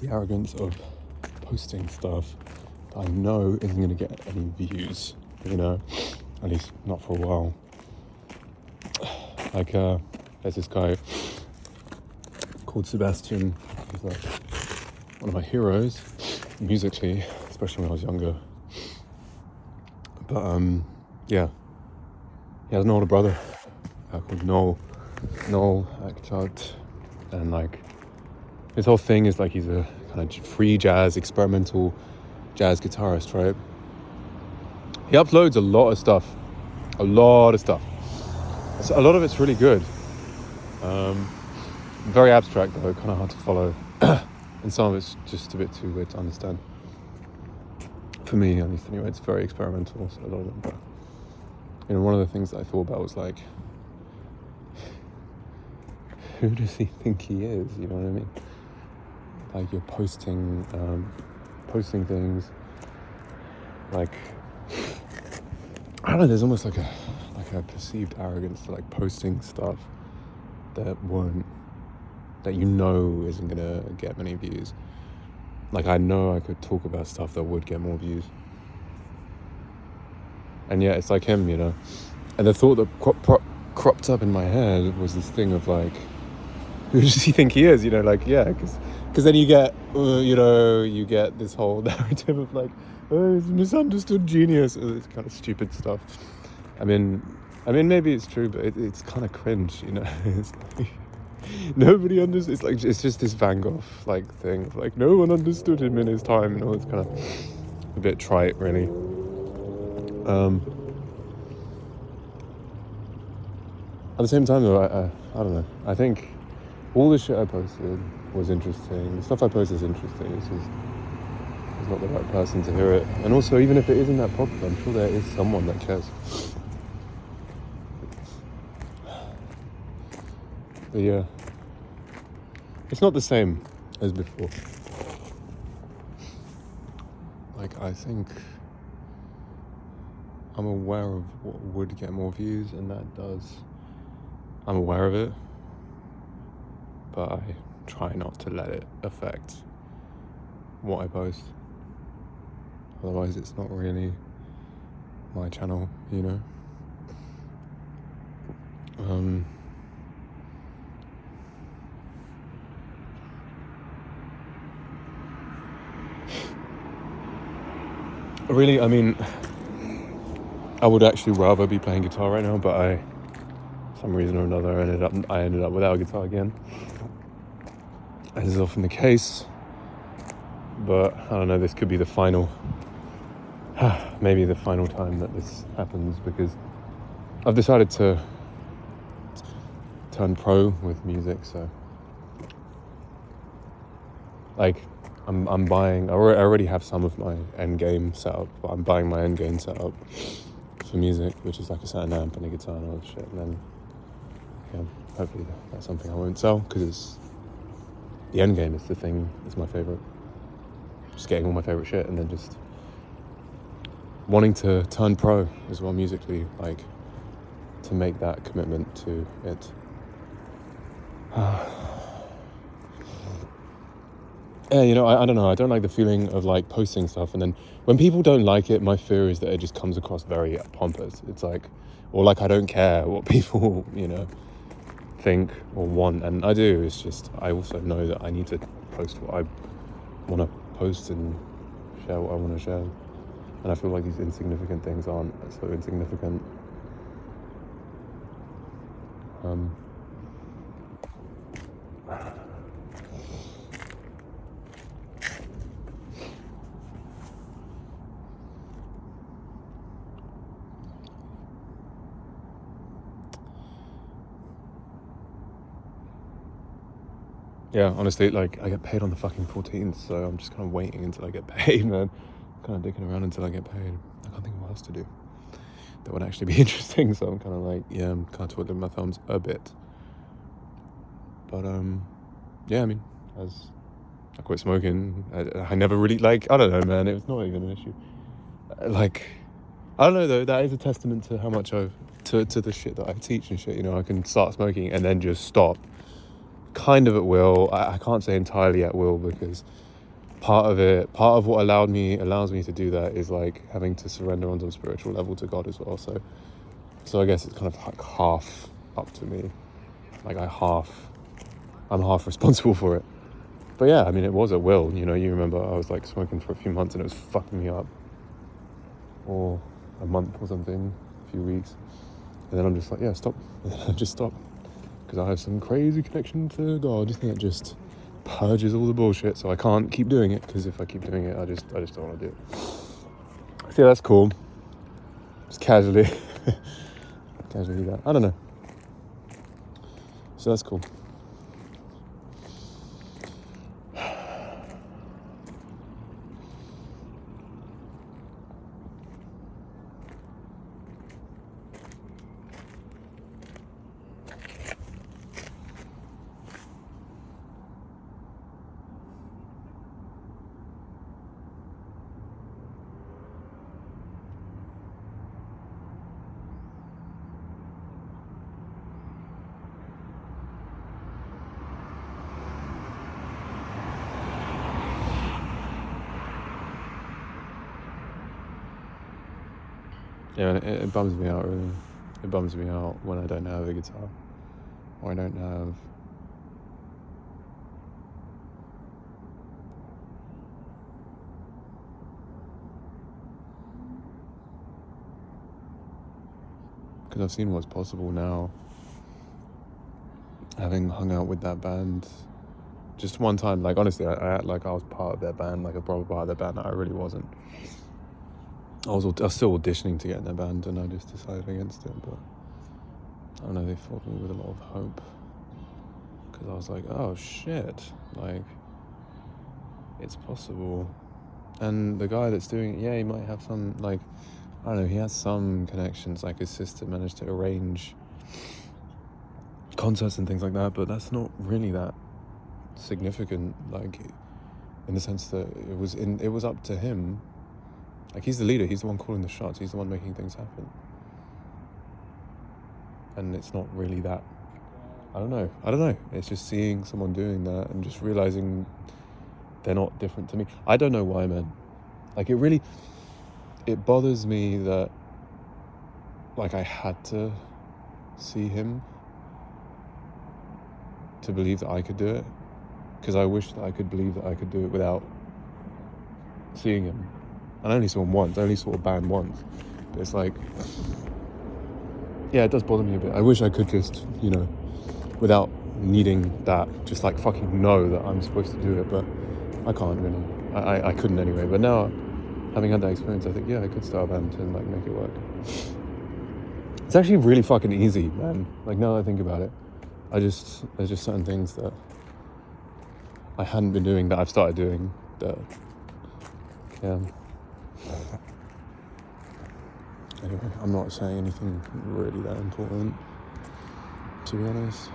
the arrogance of posting stuff that I know isn't going to get any views, you know, at least not for a while. Like, there's this guy called Sebastian. He's like one of my heroes musically, especially when I was younger. But yeah, he has an older brother called Noel Akchart, and like his whole thing is like he's a kind of free jazz, experimental jazz guitarist, right? He uploads a lot of stuff. So a lot of it's really good. Very abstract though, kind of hard to follow. And some of it's just a bit too weird to understand. For me, at least anyway, it's very experimental, so a lot of them. But, you know, one of the things that I thought about was like, who does he think he is? You know what I mean? Like you're posting things. Like, I don't know. There's almost like a perceived arrogance to like posting stuff that you know isn't gonna get many views. Like I know I could talk about stuff that would get more views, and yet it's like him, you know. And the thought that cropped up in my head was this thing of like, who does he think he is? You know, like yeah, because then you get you get this whole narrative of like, oh, he's a misunderstood genius. It's kind of stupid stuff. I mean maybe it's true, but it's kind of cringe, you know. It's like, nobody understands. It's just this Van Gogh like thing of like no one understood him in his time, and all it's kind of a bit trite, really. At the same time, though, I don't know. I think all the shit I posted was interesting. The stuff I posted is interesting. It's just not the right person to hear it. And also, even if it isn't that popular, I'm sure there is someone that cares. But yeah, it's not the same as before. Like, I think I'm aware of what would get more views, and that does. I'm aware of it, but I try not to let it affect what I post. Otherwise, it's not really my channel, you know? Really, I mean, I would actually rather be playing guitar right now, but for some reason or another, I ended up without a guitar again. As is often the case. But I don't know, this could be the final, maybe the final time that this happens, because I've decided to turn pro with music. So like I'm buying, I already have some of my end game set up, but I'm buying my end game set up for music, which is like a certain amp and a guitar and all that shit. And then yeah, hopefully that's something I won't sell, because it's the end game is the thing that's my favorite. Just getting all my favorite shit, and then just wanting to turn pro as well musically, like to make that commitment to it. Yeah, you know, I don't know. I don't like the feeling of like posting stuff, and then when people don't like it, my fear is that it just comes across very pompous. It's like, or like I don't care what people, you know, think or want, and I do. It's just I also know that I need to post what I want to post and share what I want to share, and I feel like these insignificant things aren't so insignificant. Yeah, honestly, like I get paid on the fucking 14th, so I'm just kind of waiting until I get paid, man. Kind of dicking around until I get paid. I can't think of what else to do that would actually be interesting, so I'm kind of like, yeah, I'm kind of twiddling my thumbs a bit. But yeah, I mean, as I quit smoking, I never really, like, I don't know, man, it was not even an issue. Like, I don't know though, that is a testament to how much to the shit that I teach and shit, you know. I can start smoking and then just stop, kind of at will. I can't say entirely at will, because part of what allows me to do that is like having to surrender on some spiritual level to God as well. So I guess it's kind of like half up to me. Like I'm half responsible for it. But yeah, I mean, it was at will. You remember I was like smoking for a few months and it was fucking me up, or a month or something, a few weeks, and then I'm just like, yeah, stop. And then I just stop because I have some crazy connection to God that just purges all the bullshit. So I can't keep doing it, because if I keep doing it, I just don't want to do it. So yeah, that's cool. Just casually do that. I don't know. So that's cool. Yeah, it bums me out, really. It bums me out when I don't have a guitar, or I don't have... Because I've seen what's possible now, having hung out with that band just one time. Like, honestly, I act like I was part of their band, like a proper part of their band. I really wasn't. I was still auditioning to get in their band, and I just decided against it. But I don't know, they filled me with a lot of hope, because I was like, oh shit, like, it's possible. And the guy that's doing it, yeah, he might have some, like, I don't know, he has some connections, like his sister managed to arrange concerts and things like that, but that's not really that significant, like, in the sense that it was up to him. Like, he's the leader, he's the one calling the shots, he's the one making things happen. And it's not really that, I don't know. It's just seeing someone doing that and just realizing they're not different to me. I don't know why, man. Like, it bothers me that, like, I had to see him to believe that I could do it. Because I wish that I could believe that I could do it without seeing him. And I only saw him once. I only saw a band once. But it's like, yeah, it does bother me a bit. I wish I could just, without needing that, just like fucking know that I'm supposed to do it. But I can't really. I couldn't anyway. But now, having had that experience, I think, yeah, I could start a band and like make it work. It's actually really fucking easy, man. Like, now that I think about it, there's just certain things that I hadn't been doing that I've started doing that, yeah. Anyway, I'm not saying anything really that important, to be honest.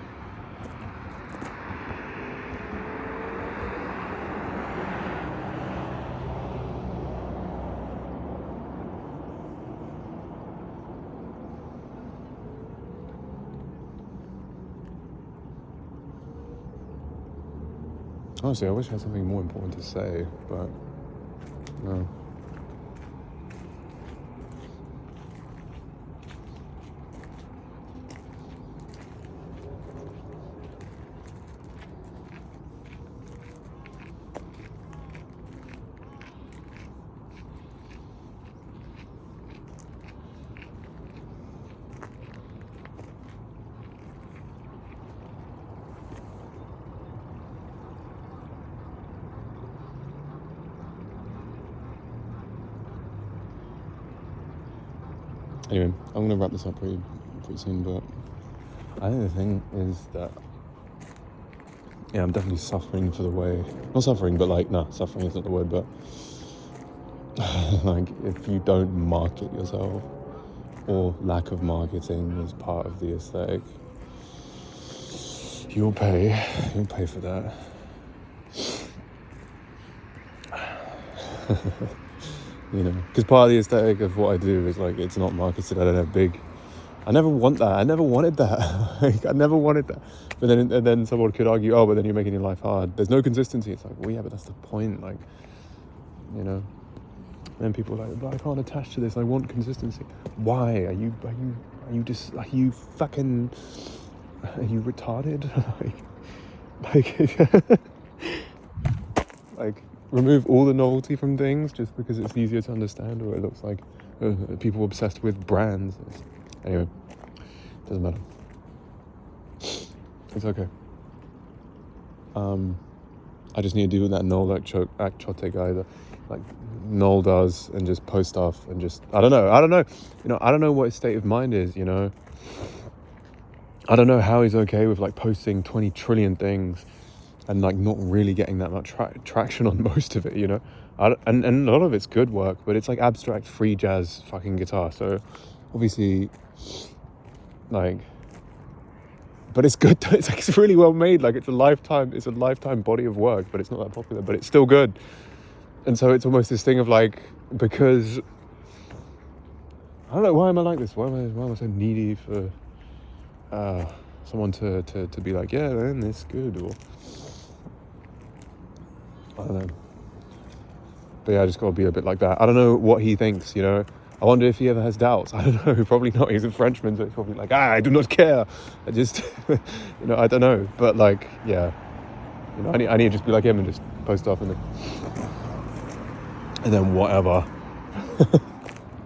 Honestly, I wish I had something more important to say, but no. Anyway, I'm gonna wrap this up pretty soon, but I think the thing is that, yeah, I'm definitely suffering for the way, not suffering, but like, nah, suffering is not the word, but like, if you don't market yourself, or lack of marketing is part of the aesthetic, you'll pay for that. Because part of the aesthetic of what I do is like, it's not marketed. I don't have big I never want that. I never wanted that. Like, I never wanted that. But then, and then someone could argue, oh, but then you're making your life hard. There's no consistency. It's like, well, yeah, but that's the point. Like, you know. And people are like, but I can't attach to this. I want consistency. Why? Are you fucking, are you retarded? like, like, remove all the novelty from things just because it's easier to understand, or it looks like people obsessed with brands. Anyway, doesn't matter. It's okay. I just need to do that Noel Akchote guy that like Noel does, and just post stuff and just I don't know. You know, I don't know what his state of mind is, you know. I don't know how he's okay with like posting 20 trillion things and like not really getting that much traction on most of it, you know. And a lot of it's good work, but it's like abstract free jazz fucking guitar. So obviously, like, but it's good. It's like, it's really well made. Like, it's a lifetime body of work, but it's not that popular, but it's still good. And so it's almost this thing of like, because I don't know, why am I like this? Why am I so needy for someone to be like, yeah, man, it's good, or I don't know. But yeah, I just gotta be a bit like that. I don't know what he thinks, you know. I wonder if he ever has doubts. I don't know. Probably not. He's a Frenchman, so it's probably like, I do not care. I just, you know, I don't know. But like, yeah, you know, I need to just be like him and just post stuff and then whatever.